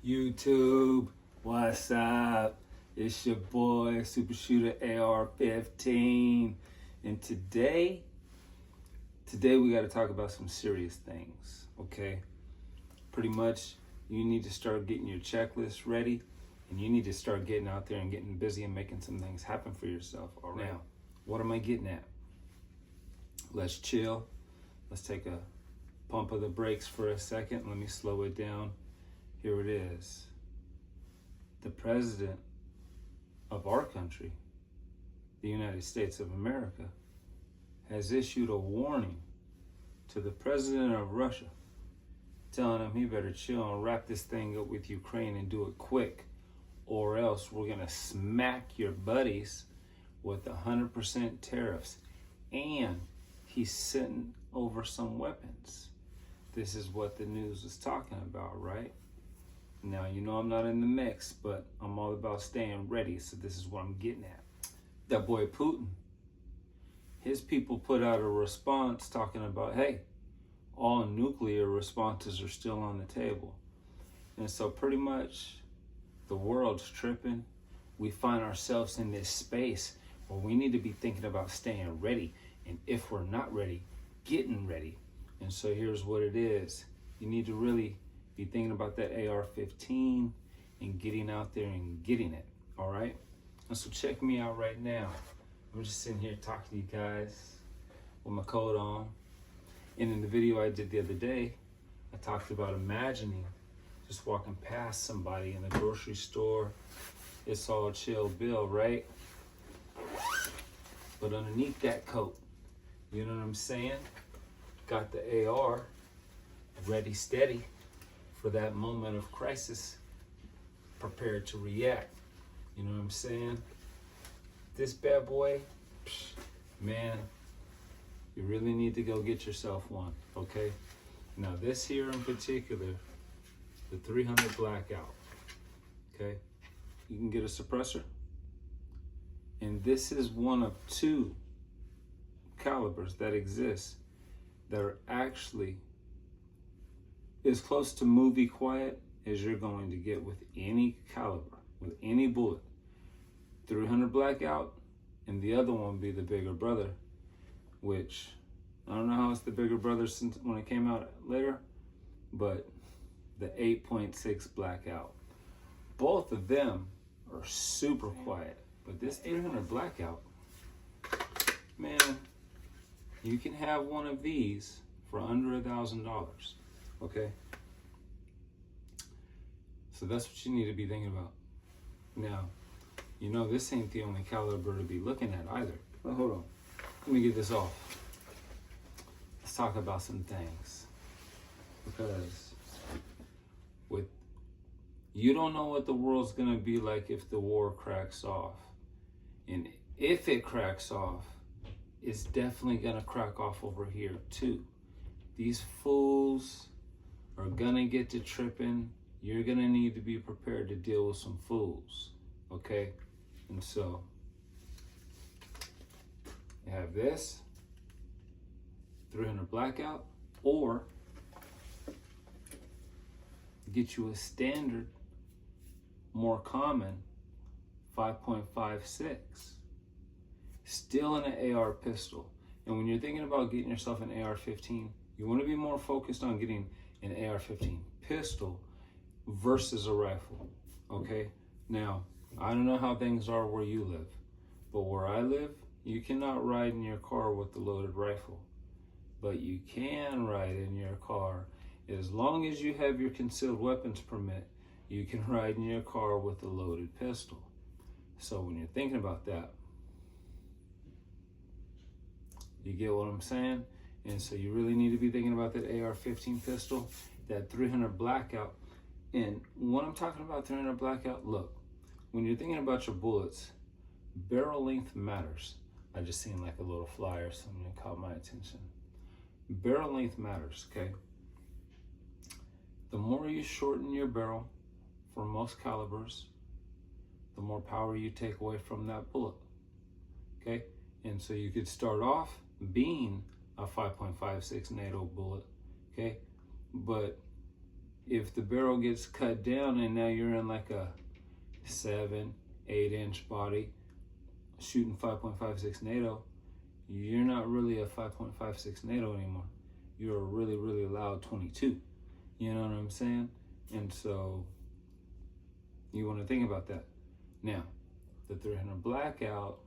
YouTube, what's up? It's your boy, Super Shooter AR-15. And today we got to talk about some serious things, okay? Pretty much, you need to start getting your checklist ready, and you need to start getting out there and getting busy and making some things happen for yourself, all right? Now, what am I getting at? Let's chill. Let's take a pump of the brakes for a second. Let me slow it down. Here it is. The president of our country, the United States of America, has issued a warning to the president of Russia, telling him he better chill and wrap this thing up with Ukraine and do it quick, or else we're gonna smack your buddies with 100% tariffs. And he's sending over some weapons. This is what the news is talking about, right? Now, you know I'm not in the mix, but I'm all about staying ready, so this is what I'm getting at. That boy Putin, his people put out a response talking about, hey, all nuclear responses are still on the table. And so pretty much the world's tripping. We find ourselves in this space where we need to be thinking about staying ready. And if we're not ready, getting ready. And so here's what it is. You need to really be thinking about that AR-15 and getting out there and getting it, all right? And so check me out right now. I'm just sitting here talking to you guys with my coat on. And in the video I did the other day, I talked about imagining just walking past somebody in the grocery store. It's all chill bill, right? But underneath that coat, you know what I'm saying? Got the AR ready, steady for that moment of crisis, prepared to react. You know what I'm saying? This bad boy, man, you really need to go get yourself one, okay? Now this here in particular, the 300 blackout, okay? You can get a suppressor, and this is one of two calibers that exist that are actually as close to movie quiet as you're going to get with any caliber, with any bullet. 300 blackout, and the other one be the bigger brother, which I don't know how it's the bigger brother since when it came out later, but the 8.6 blackout. Both of them are super quiet, but this 300 blackout, man, you can have one of these for under $1,000, okay? So that's what you need to be thinking about. Now, you know this ain't the only caliber to be looking at either. But hold on, let me get this off. Let's talk about some things. Because you don't know what the world's gonna be like if the war cracks off. And if it cracks off, it's definitely gonna crack off over here too. These fools are gonna get to tripping. You're gonna need to be prepared to deal with some fools, okay? And so, you have this, 300 blackout, or get you a standard, more common, 5.56. Still in an AR pistol. And when you're thinking about getting yourself an AR-15, you want to be more focused on getting an AR-15 pistol versus a rifle, okay? Now, I don't know how things are where you live, but where I live, you cannot ride in your car with the loaded rifle, but you can ride in your car. As long as you have your concealed weapons permit, you can ride in your car with a loaded pistol. So when you're thinking about that, you get what I'm saying? And so you really need to be thinking about that AR-15 pistol, that 300 blackout. And when I'm talking about 300 blackout, look, when you're thinking about your bullets, barrel length matters. I just seen like a little flyer, something that caught my attention. Barrel length matters, okay? The more you shorten your barrel for most calibers, the more power you take away from that bullet, okay? And so you could start off being a 5.56 NATO bullet, okay? But if the barrel gets cut down and now you're in like a 7, 8-inch body shooting 5.56 NATO, you're not really a 5.56 NATO anymore. You're a really, really loud 22. You know what I'm saying? And so you want to think about that. Now, the 300 blackout,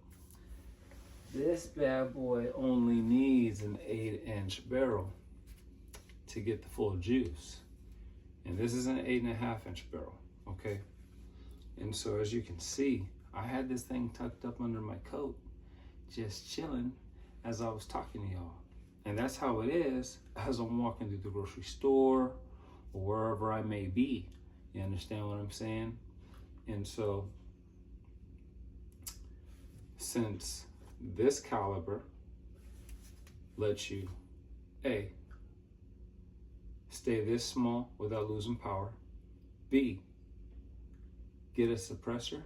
this bad boy only needs an 8-inch barrel to get the full juice. And this is an 8.5-inch barrel, okay? And so as you can see, I had this thing tucked up under my coat, just chilling as I was talking to y'all. And that's how it is as I'm walking through the grocery store or wherever I may be. You understand what I'm saying? And so, since this caliber lets you, A, stay this small without losing power, B, get a suppressor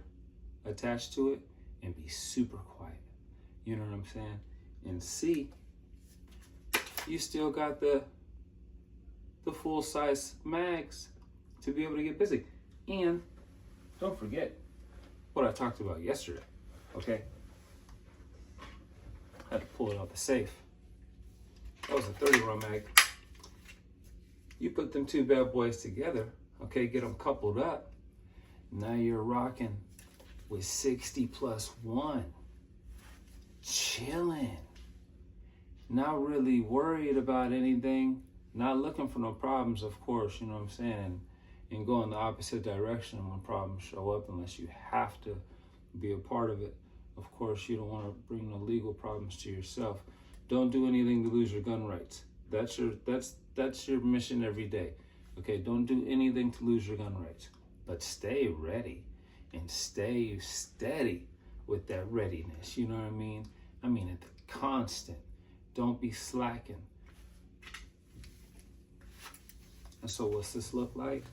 attached to it and be super quiet. You know what I'm saying? And C, you still got the full size mags to be able to get busy. And don't forget what I talked about yesterday, okay? I had to pull it out the safe. That was a 30 round mag. You put them two bad boys together, okay, get them coupled up. Now you're rocking with 60+1. Chilling. Not really worried about anything. Not looking for no problems, of course, you know what I'm saying? And go in the opposite direction when problems show up unless you have to be a part of it. Of course, you don't want to bring no legal problems to yourself. Don't do anything to lose your gun rights. That's your mission every day. Okay, don't do anything to lose your gun rights. But stay ready and stay steady with that readiness. You know what I mean? I mean it constant. Don't be slacking. And so what's this look like?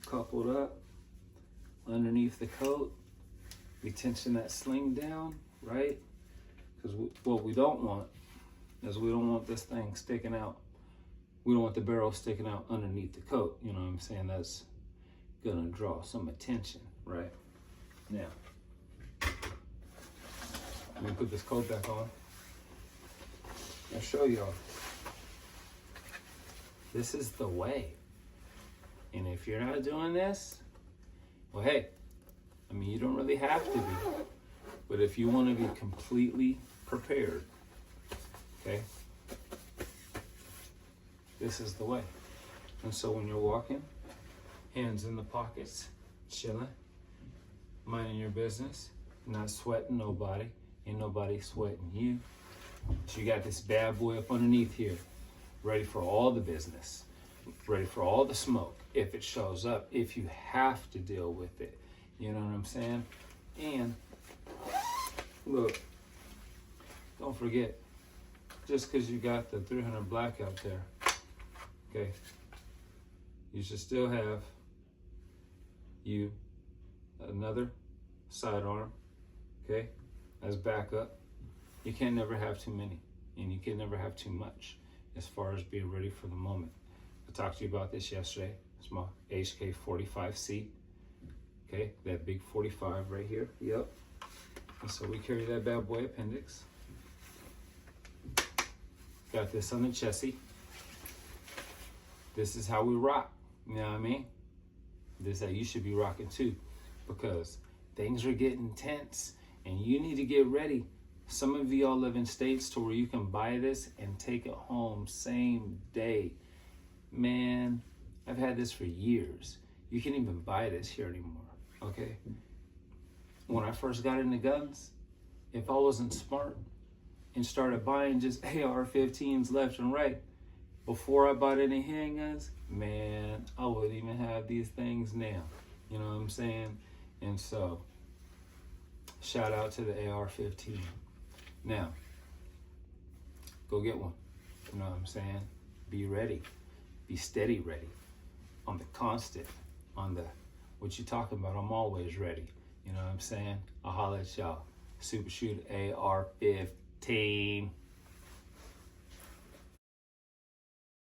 Coupled up underneath the coat. We tension that sling down, right? Because what we don't want is we don't want this thing sticking out. We don't want the barrel sticking out underneath the coat. You know what I'm saying? That's gonna draw some attention, right? Now, let me put this coat back on. I'll show y'all. This is the way. And if you're not doing this, well, hey, I mean, you don't really have to be. But if you want to be completely prepared, okay, this is the way. And so when you're walking, hands in the pockets, chilling, minding your business, not sweating nobody, ain't nobody sweating you. So you got this bad boy up underneath here, ready for all the business, ready for all the smoke, if it shows up, if you have to deal with it. You know what I'm saying? And look, don't forget, just because you got the 300 blackout there, okay, you should still have another sidearm, okay, as backup. You can never have too many, and you can never have too much as far as being ready for the moment. I talked to you about this yesterday. It's my HK 45C, okay, that big 45 right here, yep. And so we carry that bad boy appendix. Got this on the chessie. This is how we rock, you know what I mean? This is how you should be rocking too, because things are getting tense and you need to get ready. Some of y'all live in states to where you can buy this and take it home same day. Man, I've had this for years. You can't even buy this here anymore, okay? When I first got into guns, if I wasn't smart and started buying just AR-15s left and right, before I bought any handguns, man, I wouldn't even have these things now. You know what I'm saying? And so, shout out to the AR-15. Now, go get one. You know what I'm saying? Be ready. Be steady ready. On the constant. On the, what you talking about? I'm always ready. You know what I'm saying? I'll holler at y'all. Super Shooter AR-15.